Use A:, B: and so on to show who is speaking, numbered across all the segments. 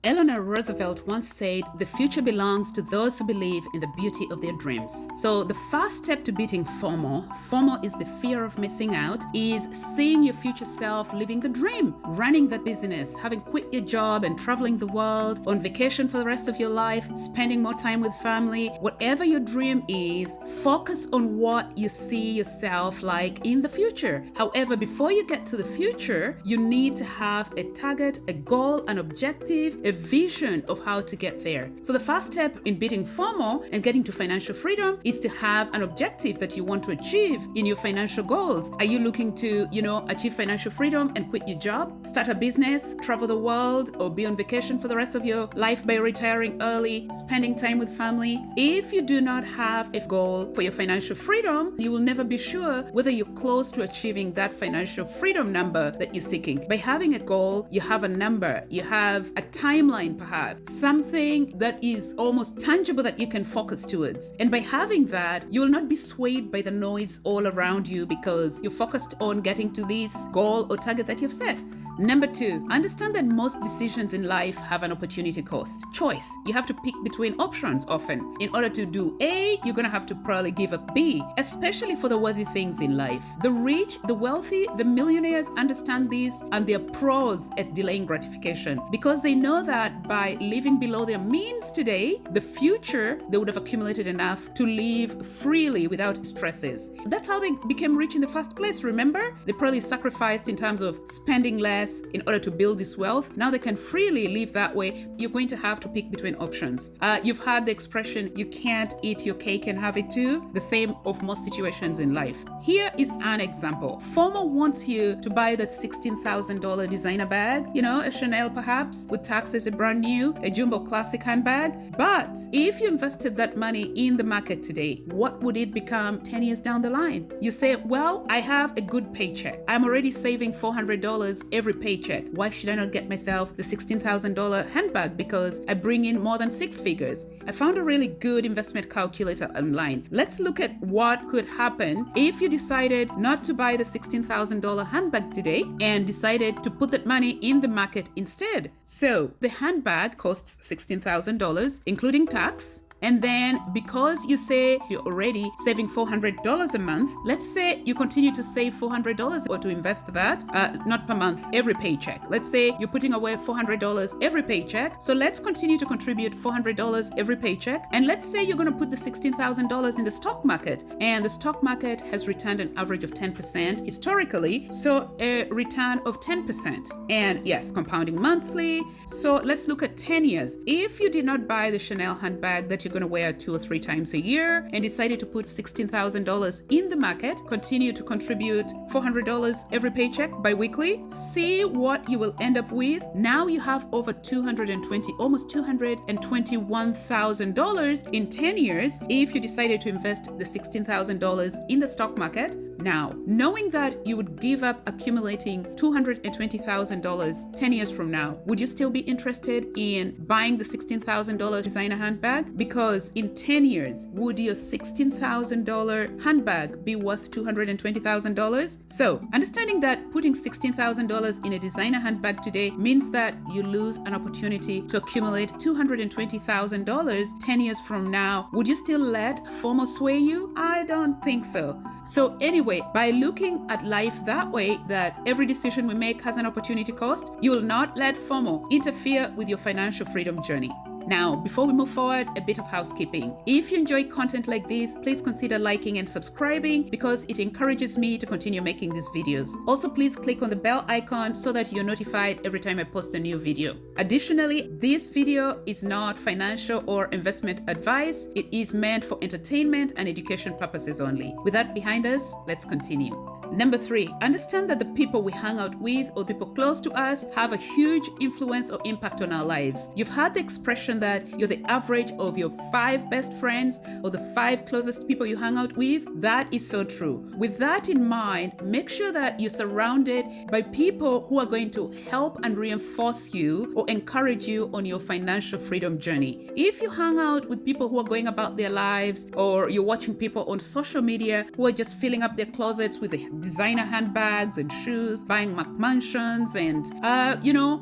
A: Eleanor Roosevelt once said, "The future belongs to those who believe in the beauty of their dreams." So the first step to beating FOMO is the fear of missing out, is seeing your future self living the dream, running that business, having quit your job and traveling the world, on vacation for the rest of your life, spending more time with family. Whatever your dream is, focus on what you see yourself like in the future. However, before you get to the future, you need to have a target, a goal, an objective, a vision of how to get there. So the first step in beating FOMO and getting to financial freedom is to have an objective that you want to achieve in your financial goals. Are you looking to, achieve financial freedom and quit your job, start a business, travel the world, or be on vacation for the rest of your life by retiring early, spending time with family? If you do not have a goal for your financial freedom, you will never be sure whether you're close to achieving that financial freedom number that you're seeking. By having a goal, you have a number, you have a timeline, perhaps something that is almost tangible that you can focus towards. And by having that, you will not be swayed by the noise all around you because you're focused on getting to this goal or target that you've set. Number 2, understand that most decisions in life have an opportunity cost. Choice. You have to pick between options often. In order to do A, you're going to have to probably give up B, especially for the worthy things in life. The rich, the wealthy, the millionaires understand this, and they're pros at delaying gratification because they know that by living below their means today, the future, they would have accumulated enough to live freely without stresses. That's how they became rich in the first place, remember? They probably sacrificed in terms of spending less in order to build this wealth. Now they can freely live that way. You're going to have to pick between options. You've heard the expression, you can't eat your cake and have it too. The same of most situations in life. Here is an example. FOMO wants you to buy that $16,000 designer bag, a Chanel perhaps, with taxes a brand new, a Jumbo Classic handbag. But if you invested that money in the market today, what would it become 10 years down the line? You say, well, I have a good paycheck. I'm already saving $400 every paycheck. Why should I not get myself the $16,000 handbag because I bring in more than 6 figures? I found a really good investment calculator online. Let's look at what could happen if you decided not to buy the $16,000 handbag today and decided to put that money in the market instead. So the handbag costs $16,000, including tax. And then because you say you're already saving $400 a month, let's say you continue to save $400 or to invest that, not per month, every paycheck. Let's say you're putting away $400 every paycheck. So let's continue to contribute $400 every paycheck. And let's say you're going to put the $16,000 in the stock market. And the stock market has returned an average of 10% historically. So a return of 10%. And yes, compounding monthly. So let's look at 10 years. If you did not buy the Chanel handbag that you're going to wear 2 or 3 times a year and decided to put $16,000 in the market, continue to contribute $400 every paycheck bi-weekly, see what you will end up with. Now you have over almost $221,000 in 10 years if you decided to invest the $16,000 in the stock market. Now, knowing that you would give up accumulating $220,000 10 years from now, would you still be interested in buying the $16,000 designer handbag? Because in 10 years, would your $16,000 handbag be worth $220,000? So, understanding that putting $16,000 in a designer handbag today means that you lose an opportunity to accumulate $220,000 10 years from now, would you still let FOMO sway you? I don't think so. So anyway, by looking at life that way, that every decision we make has an opportunity cost, you will not let FOMO interfere with your financial freedom journey. Now, before we move forward, a bit of housekeeping. If you enjoy content like this, please consider liking and subscribing because it encourages me to continue making these videos. Also, please click on the bell icon so that you're notified every time I post a new video. Additionally, this video is not financial or investment advice. It is meant for entertainment and education purposes only. With that behind us, let's continue. Number 3, understand that the people we hang out with or people close to us have a huge influence or impact on our lives. You've heard the expression that you're the average of your 5 best friends or the 5 closest people you hang out with. That is so true. With that in mind, make sure that you're surrounded by people who are going to help and reinforce you or encourage you on your financial freedom journey. If you hang out with people who are going about their lives, or you're watching people on social media who are just filling up their closets with the designer handbags and shoes, buying McMansions and,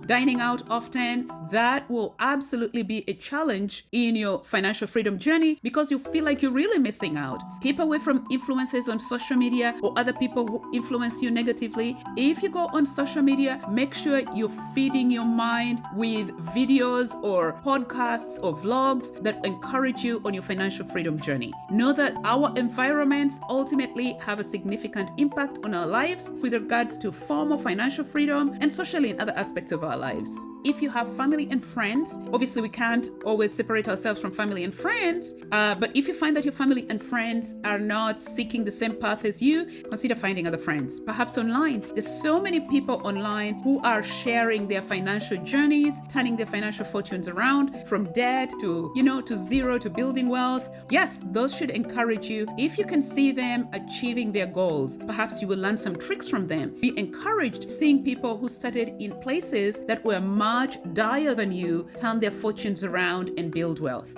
A: dining out often, that will absolutely be a challenge in your financial freedom journey because you feel like you're really missing out. Keep away from influencers on social media or other people who influence you negatively. If you go on social media, make sure you're feeding your mind with videos or podcasts or vlogs that encourage you on your financial freedom journey. Know that our environments ultimately have a significant impact on our lives with regards to FOMO, financial freedom, and socially in other aspects of our lives. If you have family and friends, obviously we can't always separate ourselves from family and friends, but if you find that your family and friends are not seeking the same path as you, consider finding other friends, perhaps online. There's so many people online who are sharing their financial journeys, turning their financial fortunes around from debt to, to zero to building wealth. Yes, those should encourage you. If you can see them achieving their goals, perhaps you will learn some tricks from them. Be encouraged seeing people who started in places that were much dire than you turn their fortunes around and build wealth.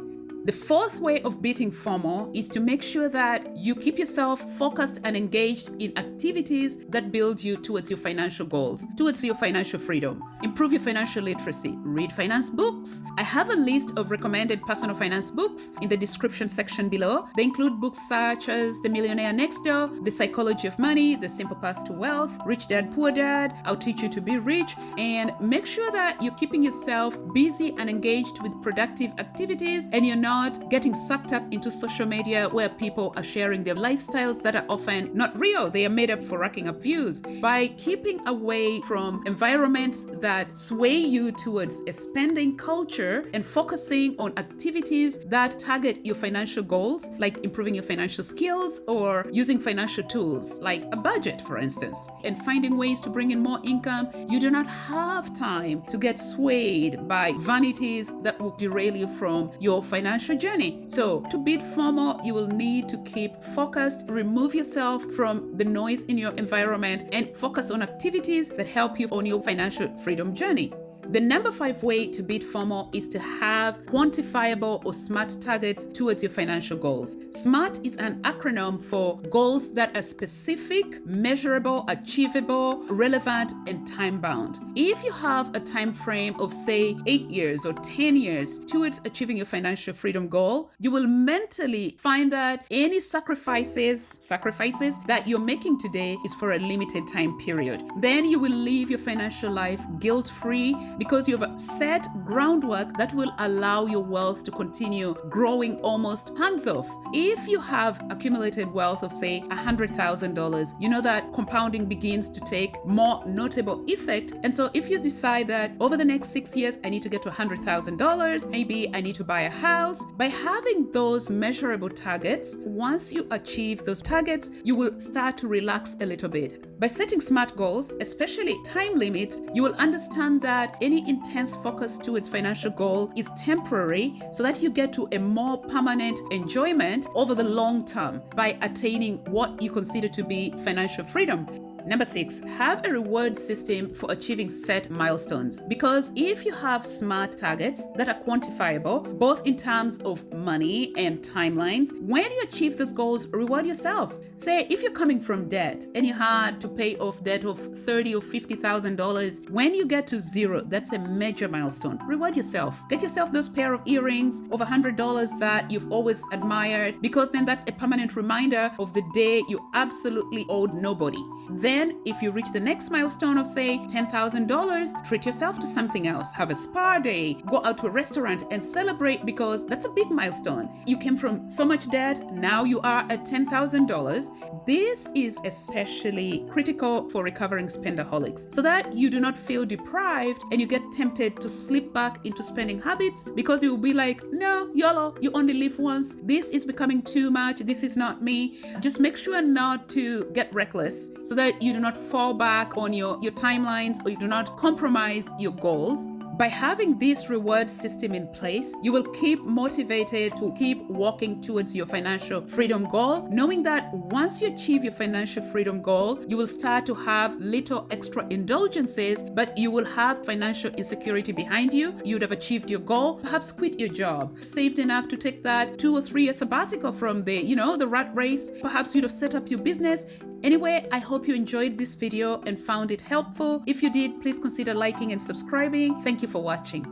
A: The fourth way of beating FOMO is to make sure that you keep yourself focused and engaged in activities that build you towards your financial goals, towards your financial freedom. Improve your financial literacy. Read finance books. I have a list of recommended personal finance books in the description section below. They include books such as The Millionaire Next Door, The Psychology of Money, The Simple Path to Wealth, Rich Dad, Poor Dad, I'll Teach You to Be Rich, and make sure that you're keeping yourself busy and engaged with productive activities and you're not getting sucked up into social media where people are sharing their lifestyles that are often not real. They are made up for racking up views. By keeping away from environments that sway you towards a spending culture and focusing on activities that target your financial goals, like improving your financial skills or using financial tools like a budget, for instance, and finding ways to bring in more income, you do not have time to get swayed by vanities that will derail you from your financial journey. So to beat FOMO, you will need to keep focused, remove yourself from the noise in your environment, and focus on activities that help you on your financial freedom journey. The number 5 way to beat FOMO is to have quantifiable or SMART targets towards your financial goals. SMART is an acronym for goals that are specific, measurable, achievable, relevant, and time-bound. If you have a time frame of, say, 8 years or 10 years towards achieving your financial freedom goal, you will mentally find that any sacrifices that you're making today is for a limited time period. Then you will live your financial life guilt-free because you have set groundwork that will allow your wealth to continue growing almost hands off. If you have accumulated wealth of, say, $100,000, you know that compounding begins to take more notable effect. And so if you decide that over the next 6 years, I need to get to $100,000, maybe I need to buy a house, by having those measurable targets, once you achieve those targets, you will start to relax a little bit. By setting SMART goals, especially time limits, you will understand that any intense focus towards financial goal is temporary so that you get to a more permanent enjoyment over the long term by attaining what you consider to be financial freedom. Number 6, have a reward system for achieving set milestones. Because if you have SMART targets that are quantifiable, both in terms of money and timelines, when you achieve those goals, reward yourself. Say, if you're coming from debt and you had to pay off debt of $30,000 or $50,000, when you get to zero, that's a major milestone. Reward yourself. Get yourself those pair of earrings of $100 that you've always admired, because then that's a permanent reminder of the day you absolutely owed nobody. Then, if you reach the next milestone of, say, $10,000, treat yourself to something else. Have a spa day, go out to a restaurant and celebrate, because that's a big milestone. You came from so much debt, now you are at $10,000. This is especially critical for recovering spendaholics, so that you do not feel deprived and you get tempted to slip back into spending habits because you will be like, no, YOLO, you only live once. This is becoming too much. This is not me. Just make sure not to get reckless so that you do not fall back on your timelines, or you do not compromise your goals. By having this reward system in place, you will keep motivated to keep walking towards your financial freedom goal, knowing that once you achieve your financial freedom goal, you will start to have little extra indulgences, but you will have financial insecurity behind you. You would have achieved your goal, perhaps quit your job, saved enough to take that 2 or 3 year sabbatical from the rat race. Perhaps you'd have set up your business. Anyway, I hope you enjoyed this video and found it helpful. If you did, please consider liking and subscribing. Thank you for watching.